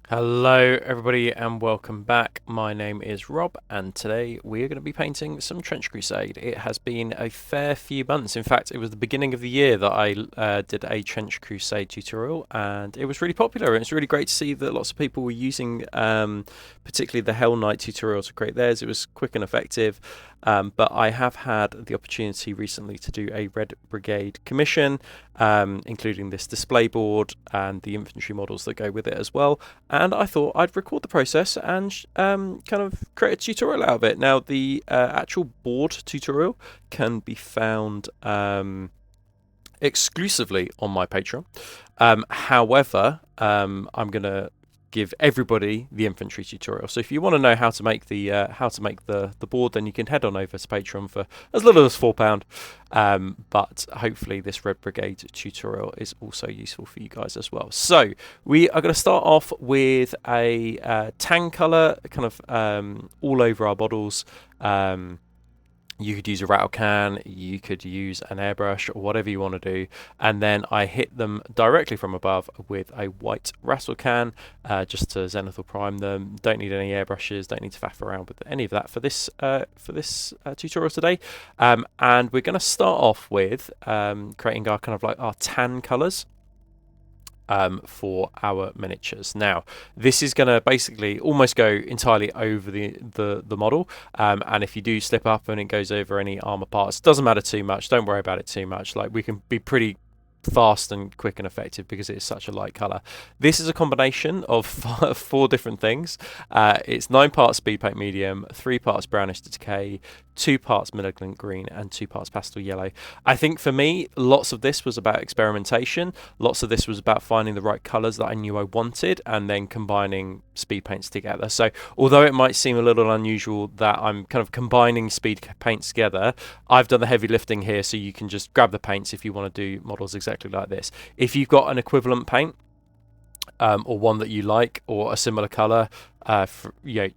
Hello everybody and welcome back. My name is Rob and today we are going to be painting some Trench Crusade. It has been a fair few months. In fact, it was the beginning of the year that I did a Trench Crusade tutorial and it was really popular, and it's really great to see that lots of people were using particularly the Hell Knight tutorial to create theirs. It was quick and effective. But I have had the opportunity recently to do a Red Brigade commission, including this display board and the infantry models that go with it as well. And I thought I'd record the process and kind of create a tutorial out of it. Now, the actual board tutorial can be found exclusively on my Patreon. However, I'm going to give everybody the infantry tutorial. So if you want to know how to make the board, then you can head on over to Patreon for as little as £4. But hopefully this Red Brigade tutorial is also useful for you guys as well. So we are going to start off with a tan colour kind of all over our models. You could use a rattle can, you could use an airbrush, or whatever you want to do. And then I hit them directly from above with a white rattle can, just to zenithal prime them. Don't need any airbrushes, don't need to faff around with any of that for this tutorial today. And we're going to start off with creating our kind of like our tan colours. For our miniatures. Now, this is going to basically almost go entirely over the model, and if you do slip up and it goes over any armor parts, doesn't matter too much. Don't worry about it too much. Like, we can be pretty fast and quick and effective because it is such a light color. This is a combination of 4 different things. It's 9 parts speed paint medium, 3 parts brownish to decay, 2 parts malignant green, and 2 parts pastel yellow. I think for me, lots of this was about experimentation. Lots of this was about finding the right colors that I knew I wanted and then combining speed paints together. So although it might seem a little unusual that I'm kind of combining speed paints together, I've done the heavy lifting here, so you can just grab the paints if you want to do models exactly like this. If you've got an equivalent paint, or one that you like, or a similar color,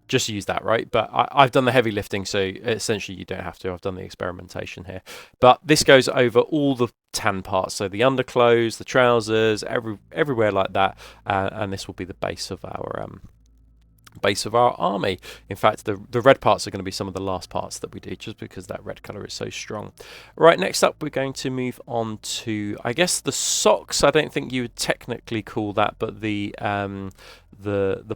just use that, right? But I've done the heavy lifting, so essentially you don't have to. I've done the experimentation here. But this goes over all the tan parts, so the underclothes, the trousers, everywhere like that, and this will be the base of our army. In fact, the red parts are going to be some of the last parts that we do, just because that red color is so strong. Right, next up we're going to move on to, I guess, the socks. I don't think you would technically call that, but the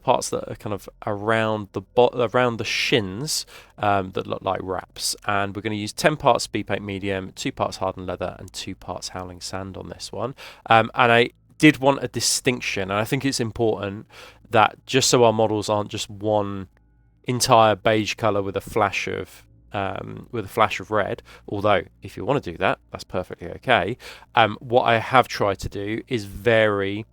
parts that are kind of around the shins, that look like wraps. And we're going to use 10 parts speed paint medium, 2 parts hardened leather, and 2 parts howling sand on this one. And I did want a distinction, and I think it's important that just so our models aren't just one entire beige color with a flash of red, although if you want to do that, that's perfectly okay. What I have tried to do is vary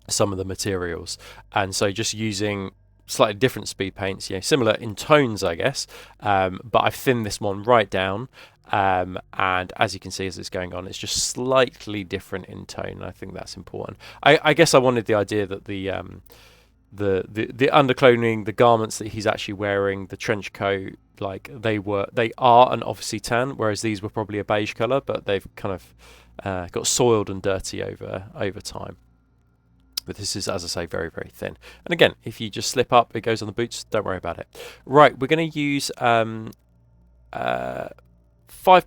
some of the materials, and so just using slightly different speed paints, similar in tones, I guess, but I've thinned this one right down. And as you can see as it's going on, it's just slightly different in tone. I think that's important. I guess I wanted the idea that the underclothing, the garments that he's actually wearing, the trench coat, like they are an obviously tan, whereas these were probably a beige color, but they've kind of got soiled and dirty over time. But this is, as I say, very, very thin. And again, if you just slip up, it goes on the boots. Don't worry about it. Right, we're going to use 5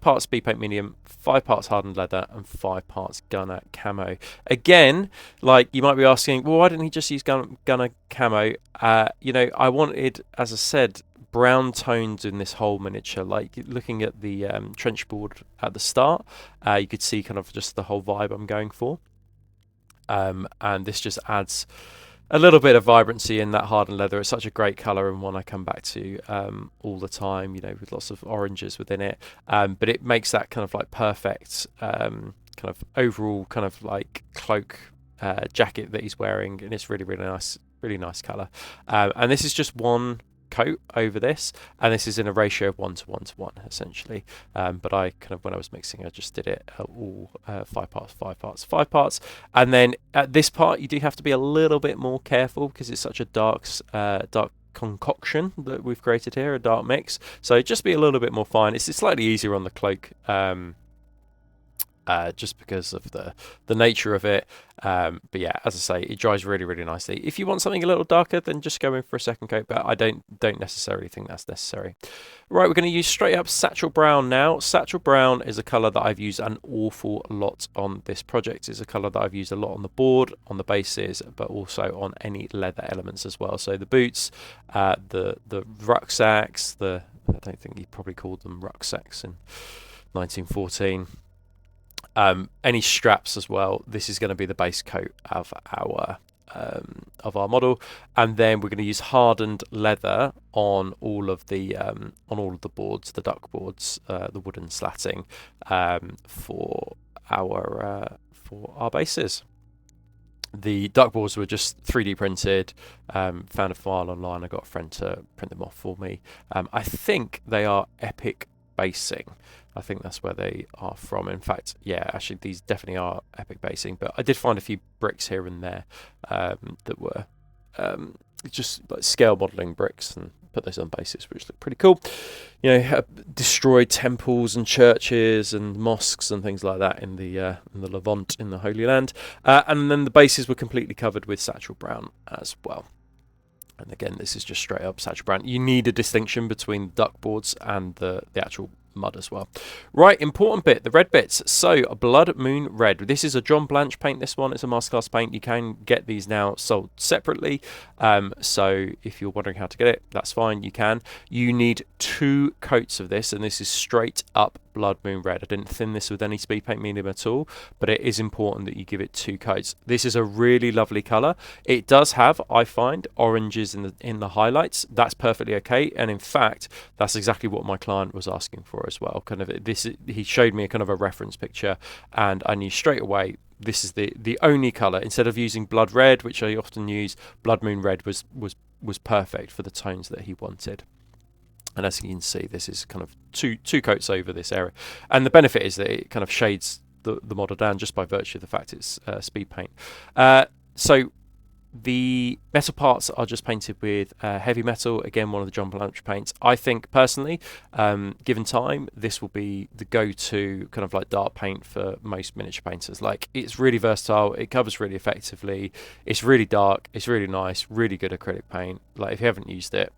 parts speed paint medium, 5 parts hardened leather, and 5 parts gunner camo. Again, like, you might be asking, well, why didn't he just use gunner camo? I wanted, as I said, brown tones in this whole miniature. Like, looking at the trench board at the start, you could see kind of just the whole vibe I'm going for. And this just adds a little bit of vibrancy in that hardened leather. It's such a great colour, and one I come back to all the time, with lots of oranges within it. But it makes that kind of like perfect kind of overall kind of like cloak jacket that he's wearing, and it's really, really nice colour. And this is just one coat over this, and this is in a ratio of 1 to 1 to 1 essentially, but I kind of, when I was mixing, I just did it all 5 parts, and then at this part you do have to be a little bit more careful because it's such a dark concoction that we've created here, a dark mix, so just be a little bit more fine. It's slightly easier on the cloak just because of the nature of it. But yeah, as I say, it dries really, really nicely. If you want something a little darker, then just go in for a second coat, but I don't necessarily think that's necessary. Right, we're going to use straight up Satchel Brown now. Satchel Brown is a colour that I've used an awful lot on this project. It's a colour that I've used a lot on the board, on the bases, but also on any leather elements as well. So the boots, the rucksacks, I don't think he probably called them rucksacks in 1914. Any straps as well. This is going to be the base coat of our model, and then we're going to use hardened leather on all of the boards, the duck boards, the wooden slatting, for our bases. The duck boards were just 3D printed. Found a file online. I got a friend to print them off for me. I think they are Epic basing. I think that's where they are from. In fact, yeah, actually these definitely are Epic basing, but I did find a few bricks here and there that were just like scale modeling bricks, and put those on bases, which look pretty cool. You know, destroyed temples and churches and mosques and things like that in the Levant, in the Holy Land, and then the bases were completely covered with Satchel Brown as well. And again, this is just straight up Satchel Brown. You need a distinction between duck boards and the actual mud as well. Right, important bit, the red bits. So Blood Moon Red. This is a John Blanche paint. This one, it's a masterclass paint. You can get these now sold separately. So if you're wondering how to get it, that's fine. You can. You need 2 coats of this, and this is straight up Blood Moon Red. I didn't thin this with any speed paint medium at all, but it is important that you give it 2 coats. This is a really lovely color. It does have, I find, oranges in the highlights. That's perfectly okay, and in fact, that's exactly what my client was asking for as well. Kind of this, he showed me a kind of a reference picture, and I knew straight away this is the only color. Instead of using Blood Red, which I often use, Blood Moon Red was perfect for the tones that he wanted. And as you can see, this is kind of two coats over this area. And the benefit is that it kind of shades the model down just by virtue of the fact it's speed paint. So the metal parts are just painted with heavy metal, again one of the John Blanche paints. I think personally, given time, this will be the go-to kind of like dark paint for most miniature painters. Like, it's really versatile, it covers really effectively, it's really dark, it's really nice, really good acrylic paint. Like, if you haven't used it,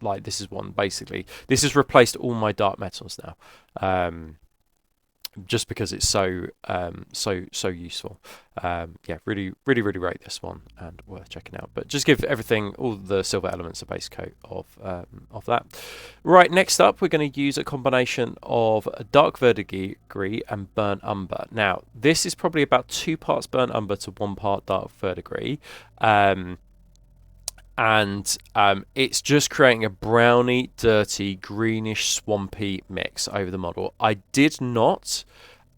like, this is one, basically. This has replaced all my dark metals now. Just because it's so useful. Yeah, really rate this one and worth checking out. But just give everything, all the silver elements, a base coat of that. Right, next up, we're going to use a combination of dark verdigris and burnt umber. Now, this is probably about 2 parts burnt umber to 1 part dark verdigris. And it's just creating a browny, dirty, greenish, swampy mix over the model. I did not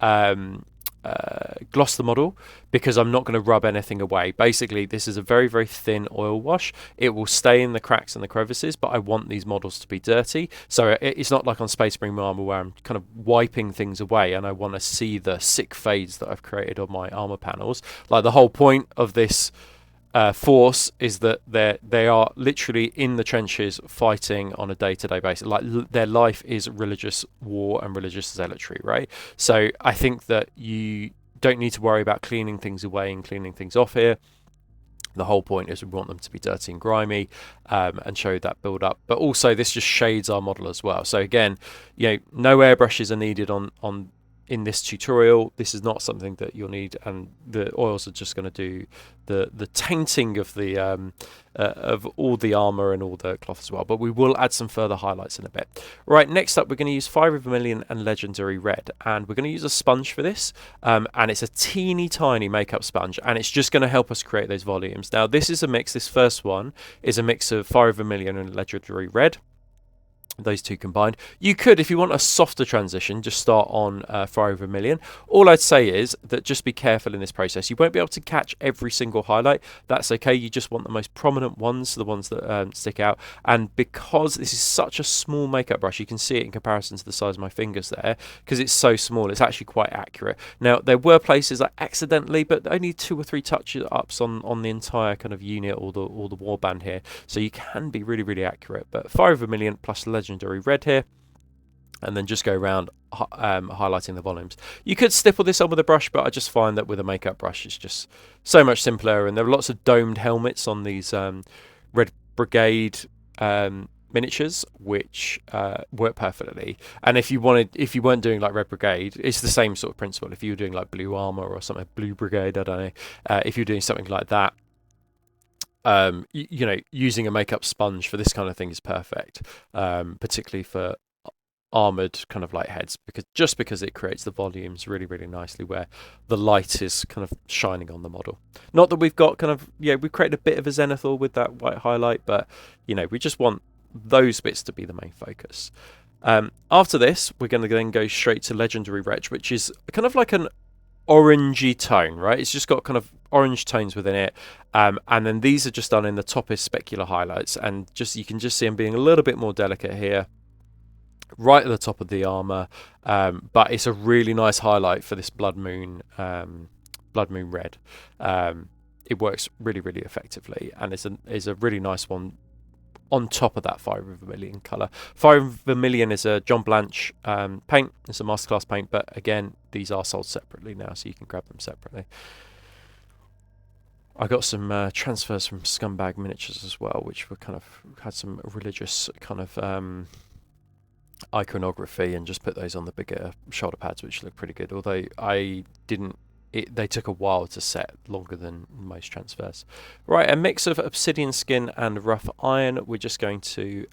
gloss the model because I'm not going to rub anything away. Basically, this is a very, very thin oil wash. It will stay in the cracks and the crevices, but I want these models to be dirty. So it's not like on Space Marine armor where I'm kind of wiping things away and I want to see the sick fades that I've created on my armor panels. Like, the whole point of this force is that they are literally in the trenches fighting on a day-to-day basis. Like, their life is religious war and religious zealotry, right? So I think that you don't need to worry about cleaning things away and cleaning things off here. The whole point is we want them to be dirty and grimy, and show that build up. But also, this just shades our model as well. So again, you know, no airbrushes are needed in this tutorial. This is not something that you'll need, and the oils are just going to do the tainting of the of all the armor and all the cloth as well. But we will add some further highlights in a bit. Right, next up, we're going to use Fiery Vermilion and Legendary Red, and we're going to use a sponge for this, and it's a teeny tiny makeup sponge, and it's just going to help us create those volumes. Now, this is a mix. This first one is a mix of Fiery Vermilion and Legendary Red. Those two combined. You could, if you want a softer transition, just start on Fiery Vermilion. All I'd say is that just be careful in this process. You won't be able to catch every single highlight. That's okay. You just want the most prominent ones, the ones that stick out. And because this is such a small makeup brush, you can see it in comparison to the size of my fingers there, because it's so small, it's actually quite accurate. Now, there were places I accidentally, but only 2 or 3 touch-ups on the entire kind of unit or the warband here. So you can be really, really accurate. But Fiery Vermilion plus Legendary Red here. and then just go around highlighting the volumes. You could stipple this on with a brush, but I just find that with a makeup brush it's just so much simpler. And there are lots of domed helmets on these Red Brigade miniatures, which work perfectly. And if you weren't doing like Red Brigade, it's the same sort of principle. If you were doing like blue armor or something, Blue Brigade, I don't know, if you're doing something like that, you know, using a makeup sponge for this kind of thing is perfect, particularly for armored kind of light heads, because it creates the volumes really, really nicely where the light is kind of shining on the model. Not that we've got kind of, we've created a bit of a zenithal with that white highlight, but you know, we just want those bits to be the main focus. After this, we're going to then go straight to Legendary Wretch, which is kind of like an orangey tone, right? It's just got kind of orange tones within it, and then these are just done in the toppest specular highlights, and just you can just see them being a little bit more delicate here, right at the top of the armor, but it's a really nice highlight for this Blood Moon red. It works really, really effectively, and is a really nice one on top of that Fire Vermilion colour. Fire Vermilion is a John Blanche paint. It's a masterclass paint, but again, these are sold separately now, so you can grab them separately. I got some transfers from Scumbag Miniatures as well, which were kind of had some religious kind of iconography, and just put those on the bigger shoulder pads, which look pretty good. Although they took a while to set, longer than most transfers. Right, a mix of obsidian skin and rough iron. We're just going to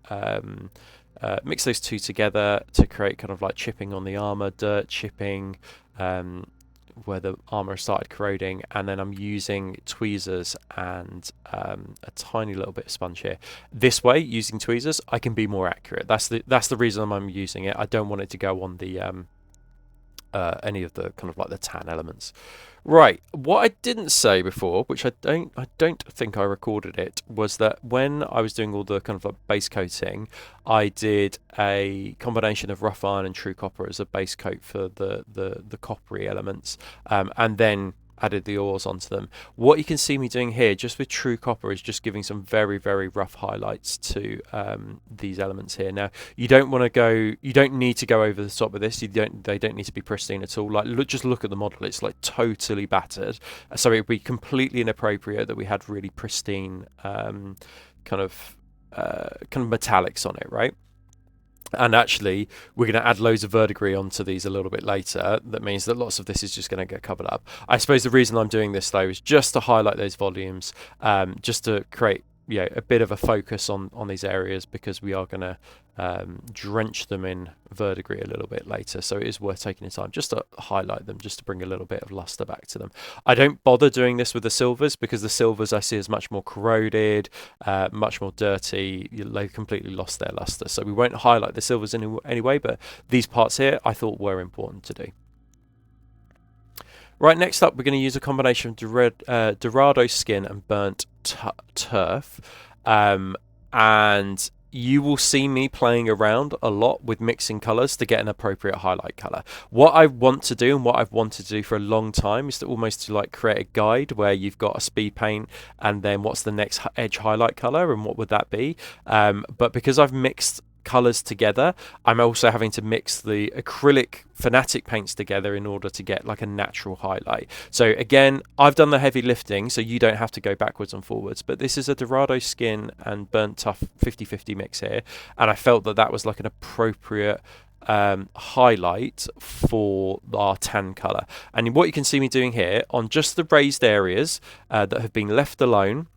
mix those two together to create kind of like chipping on the armor, dirt chipping, where the armor started corroding, and then I'm using tweezers and a tiny little bit of sponge here. This way, using tweezers, I can be more accurate. That's the reason I'm using it. I don't want it to go on the any of the kind of like the tan elements. Right, what I didn't say before, which I don't think I recorded it, was that when I was doing all the kind of like base coating, I did a combination of rough iron and true copper as a base coat for the coppery elements, and then added the ores onto them. What you can see me doing here, just with true copper, is just giving some very, very rough highlights to these elements here. Now, you don't need to go over the top of this. They don't need to be pristine at all. Like, just look at the model; it's like totally battered. So it would be completely inappropriate that we had really pristine kind of metallics on it, right? And actually, we're going to add loads of verdigris onto these a little bit later. That means that lots of this is just going to get covered up. I suppose the reason I'm doing this, though, is just to highlight those volumes, just to create a bit of a focus on these areas, because we are going to drench them in verdigris a little bit later. So it is worth taking the time just to highlight them, just to bring a little bit of luster back to them. I don't bother doing this with the silvers, because the silvers I see as much more corroded, much more dirty. They've completely lost their luster. So we won't highlight the silvers anyway, but these parts here I thought were important to do. Right, next up, we're going to use a combination of Dorado skin and burnt turf. And you will see me playing around a lot with mixing colours to get an appropriate highlight colour. What I want to do, and what I've wanted to do for a long time, is to almost like create a guide where you've got a speed paint, and then what's the next edge highlight colour, and what would that be? But because I've mixed colours together, I'm also having to mix the acrylic Fanatic paints together in order to get like a natural highlight. So again, I've done the heavy lifting, so you don't have to go backwards and forwards, but this is a Dorado skin and burnt tough 50-50 mix here, and I felt that that was like an appropriate highlight for our tan colour. And what you can see me doing here on just the raised areas that have been left alone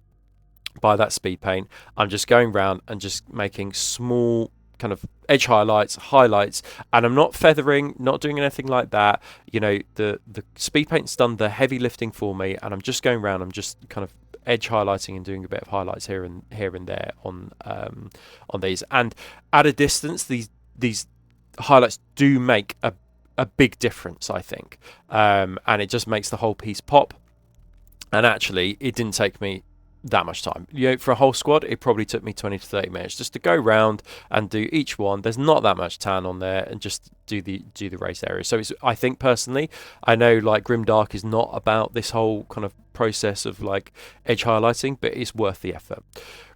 by that speed paint, I'm just going around and just making small kind of edge highlights, and I'm not feathering, not doing anything like that. You know, the speed paint's done the heavy lifting for me, and I'm just going around, I'm just kind of edge highlighting and doing a bit of highlights here and there on these. And at a distance, these highlights do make a big difference, I think, and it just makes the whole piece pop. And actually, it didn't take me that much time. You know, for a whole squad, it probably took me 20 to 30 minutes just to go round and do each one. There's not that much tan on there, and just do the raised area. So it's, I think personally, I know like Grimdark is not about this whole kind of process of like edge highlighting, but it's worth the effort.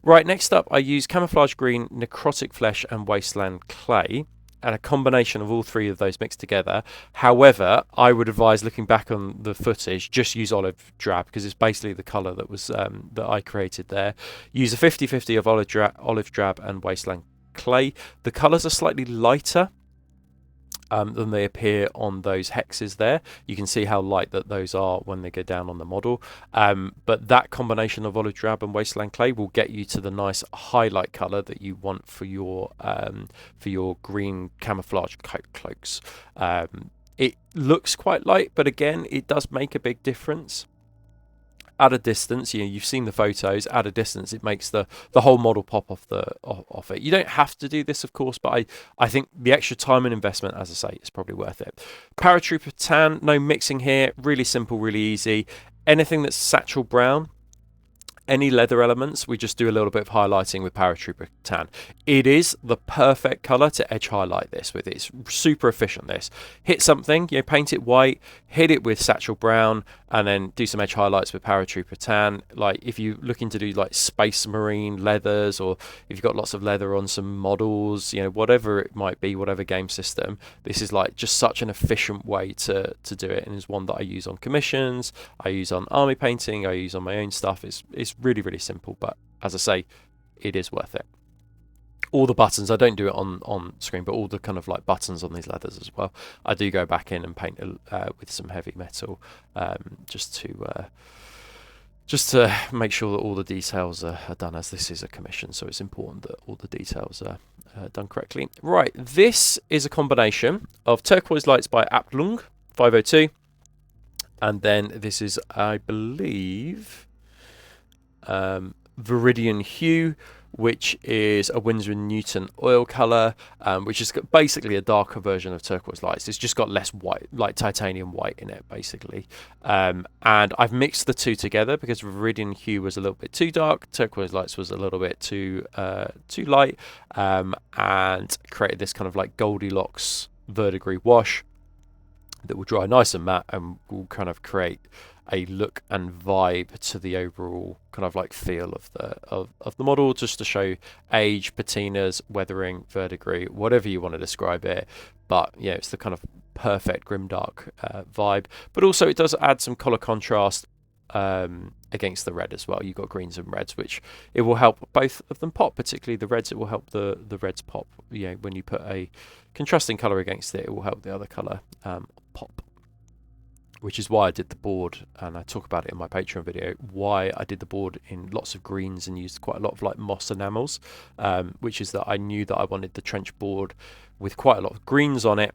Right, next up, I use Camouflage Green, Necrotic Flesh, and Wasteland Clay. and a combination of all three of those mixed together. However, I would advise, looking back on the footage, just use olive drab, because it's basically the colour that was that I created there. Use a 50-50 of olive drab and wasteland clay. The colours are slightly lighter than they appear on those hexes there. You can see how light that those are when they go down on the model. But that combination of olive drab and wasteland clay will get you to the nice highlight colour that you want for your green camouflage cloaks. It looks quite light, but again, it does make a big difference. At a distance, you've seen the photos. At a distance, it makes the whole model pop off it. You don't have to do this, of course, but I think the extra time and investment, as I say, is probably worth it. Paratrooper tan, no mixing here. Really simple, really easy. Anything that's satchel brown, any leather elements, we just do a little bit of highlighting with Paratrooper tan. It is the perfect colour to edge highlight this with. It's super efficient. This hit something, paint it white, hit it with satchel brown, and then do some edge highlights with Paratrooper tan. Like if you're looking to do like Space Marine leathers, or if you've got lots of leather on some models, whatever it might be, whatever game system, this is like just such an efficient way to do it, and is one that I use on commissions, I use on army painting, I use on my own stuff. It's really, really simple, but as I say, it is worth it. All the buttons, I don't do it on screen, but all the kind of like buttons on these leathers as well, I do go back in and paint with some heavy metal, just to make sure that all the details are done, as this is a commission, so it's important that all the details are done correctly. Right, this is a combination of Turquoise Lights by Aplung 502, and then this is, I believe, Viridian Hue, which is a Winsor & Newton oil colour, which is basically a darker version of Turquoise Lights. It's just got less white, like titanium white in it, basically. And I've mixed the two together because Viridian Hue was a little bit too dark, Turquoise Lights was a little bit too light, and created this kind of like Goldilocks verdigris wash that will dry nice and matte and will kind of create a look and vibe to the overall kind of like feel of the model, just to show age, patinas, weathering, verdigris, whatever you want to describe it. But yeah, it's the kind of perfect grimdark vibe, but also it does add some color contrast against the red as well. You've got greens and reds, which it will help both of them pop, particularly the reds. It will help the reds pop. When you put a contrasting color against it, it will help the other color pop. Which is why I did the board, and I talk about it in my Patreon video, why I did the board in lots of greens and used quite a lot of like moss enamels, which is that I knew that I wanted the trench board with quite a lot of greens on it.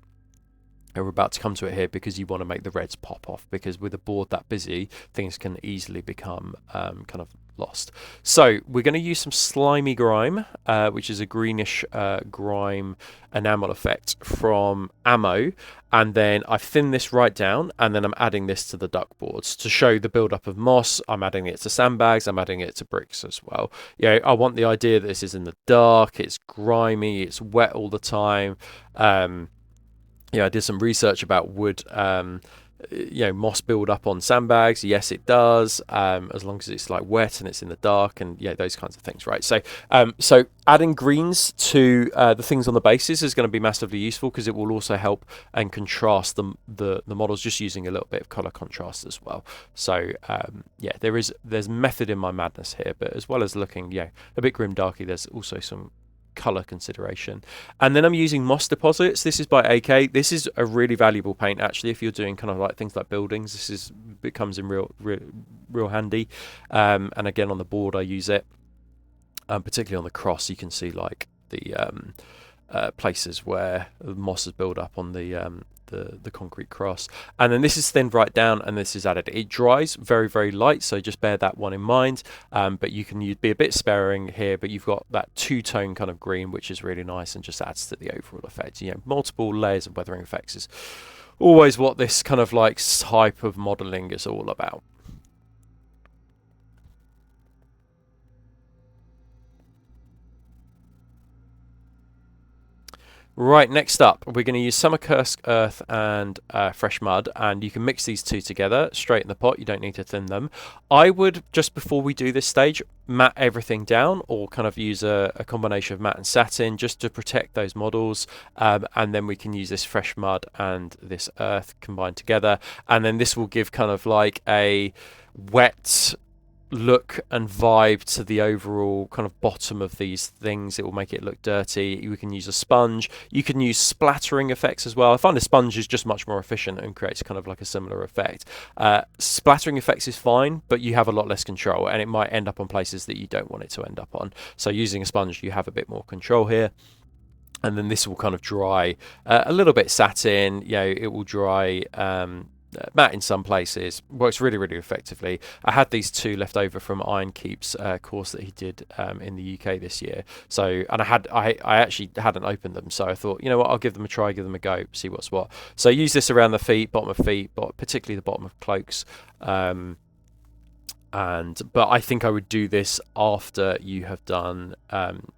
And we're about to come to it here, because you want to make the reds pop off, because with a board that busy, things can easily become kind of lost. So we're going to use some Slimy Grime, which is a greenish grime enamel effect from Ammo, and then I've thinned this right down, and then I'm adding this to the duck boards to show the build-up of moss. I'm adding it to sandbags, I'm adding it to bricks as well. I want the idea that this is in the dark, it's grimy, it's wet all the time. I did some research about wood, moss build up on sandbags. Yes, it does, as long as it's like wet and it's in the dark, and those kinds of things, right? So adding greens to the things on the bases is going to be massively useful, because it will also help and contrast the models, just using a little bit of color contrast as well. So there's method in my madness here, but as well as looking a bit grimdarky, there's also some color consideration. And then I'm using moss deposits. This is by AK. This is a really valuable paint, actually, if you're doing kind of like things like buildings. This becomes in real handy. And again, on the board I use it, particularly on the cross. You can see like the places where the moss is built up on the concrete cross. And then this is thinned right down, and this is added. It dries very, very light, so just bear that one in mind. But you can be a bit sparing here, but you've got that two-tone kind of green, which is really nice and just adds to the overall effect. Multiple layers of weathering effects is always what this kind of like type of modeling is all about. Right, next up, we're going to use Summer Curse Earth and Fresh Mud, and you can mix these two together straight in the pot. You don't need to thin them. I would, just before we do this stage, matte everything down, or kind of use a combination of matte and satin just to protect those models, and then we can use this Fresh Mud and this Earth combined together, and then this will give kind of like a wet look and vibe to the overall kind of bottom of these things. It will make it look dirty. We can use a sponge. You can use splattering effects as well. I find a sponge is just much more efficient and creates kind of like a similar effect. Splattering effects is fine, but you have a lot less control, and it might end up on places that you don't want it to end up on. So using a sponge, you have a bit more control here. And then this will kind of dry a little bit satin. It will dry matte in some places. Works really, really effectively. I had these two left over from Iron Keep's course that he did in the UK this year. So, and I actually hadn't opened them, so I thought, you know what, I'll give them a try, give them a go, see what's what. So use this around the feet, bottom of feet, but particularly the bottom of cloaks. But I think I would do this after you have done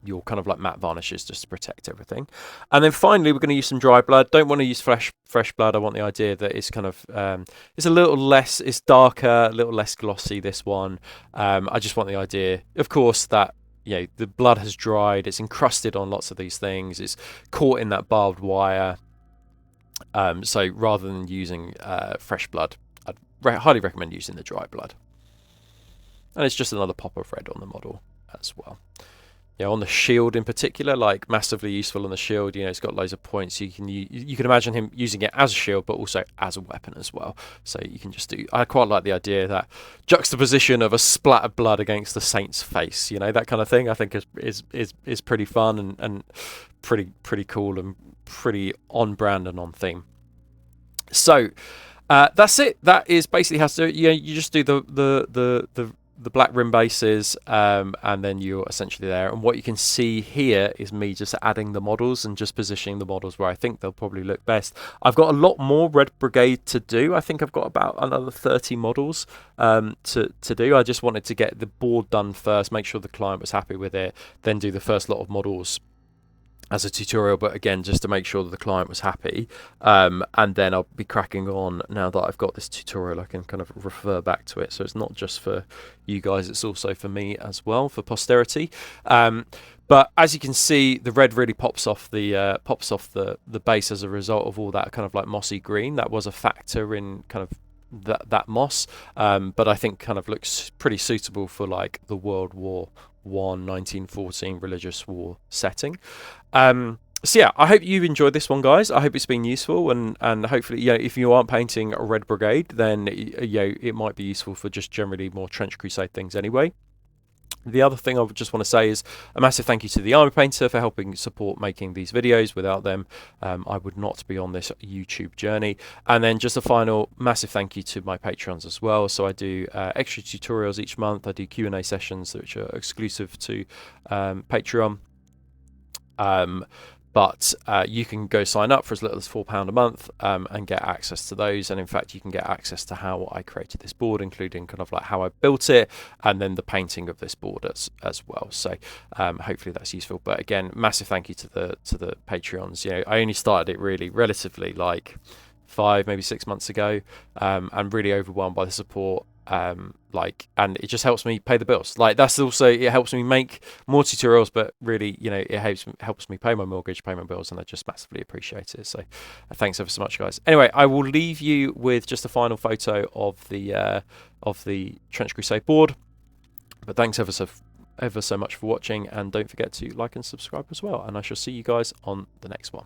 your kind of like matte varnishes, just to protect everything. And then finally, we're going to use some dry blood. Don't want to use fresh blood. I want the idea that it's kind of it's a little less, it's darker, a little less glossy, this one. I just want the idea, of course, that the blood has dried, it's encrusted on lots of these things, it's caught in that barbed wire. So rather than using fresh blood, I'd highly recommend using the dry blood. And it's just another pop of red on the model as well. On the shield in particular, like massively useful on the shield. It's got loads of points. You can imagine him using it as a shield, but also as a weapon as well. So you can just do. I quite like the idea that juxtaposition of a splat of blood against the saint's face. That kind of thing. I think is pretty fun and pretty cool and pretty on brand and on theme. So that's it. That is basically how to do it. You just do the black rim bases, and then you're essentially there. And what you can see here is me just adding the models and just positioning the models where I think they'll probably look best. I've got a lot more Red Brigade to do. I think I've got about another 30 models to do. I just wanted to get the board done first, make sure the client was happy with it, then do the first lot of models as a tutorial, but again, just to make sure that the client was happy. And then I'll be cracking on now that I've got this tutorial. I can kind of refer back to it, so it's not just for you guys, it's also for me as well, for posterity. But as you can see, the red really pops off the base as a result of all that kind of like mossy green. That was a factor in kind of that moss, but I think kind of looks pretty suitable for like the World War I 1914 religious war setting. So yeah, I hope you've enjoyed this one, guys. I hope it's been useful, and hopefully, if you aren't painting a Red Brigade, then it might be useful for just generally more Trench Crusade things anyway. The other thing I would just want to say is a massive thank you to the Army Painter for helping support making these videos. Without them, I would not be on this YouTube journey. And then just a final massive thank you to my Patreons as well. So I do extra tutorials each month. I do Q&A sessions which are exclusive to Patreon. But you can go sign up for as little as £4 a month and get access to those. And in fact, you can get access to how I created this board, including kind of like how I built it, and then the painting of this board as well. So hopefully that's useful. But again, massive thank you to the Patreons. I only started it really relatively like 5, maybe 6 months ago. I'm really overwhelmed by the support. And it just helps me pay the bills. Like, that's also, it helps me make more tutorials, but really, it helps me pay my mortgage, pay my bills, and I just massively appreciate it. So thanks ever so much, guys. Anyway, I will leave you with just a final photo of the Trench Crusade board. But thanks ever so much for watching, and don't forget to like and subscribe as well, and I shall see you guys on the next one.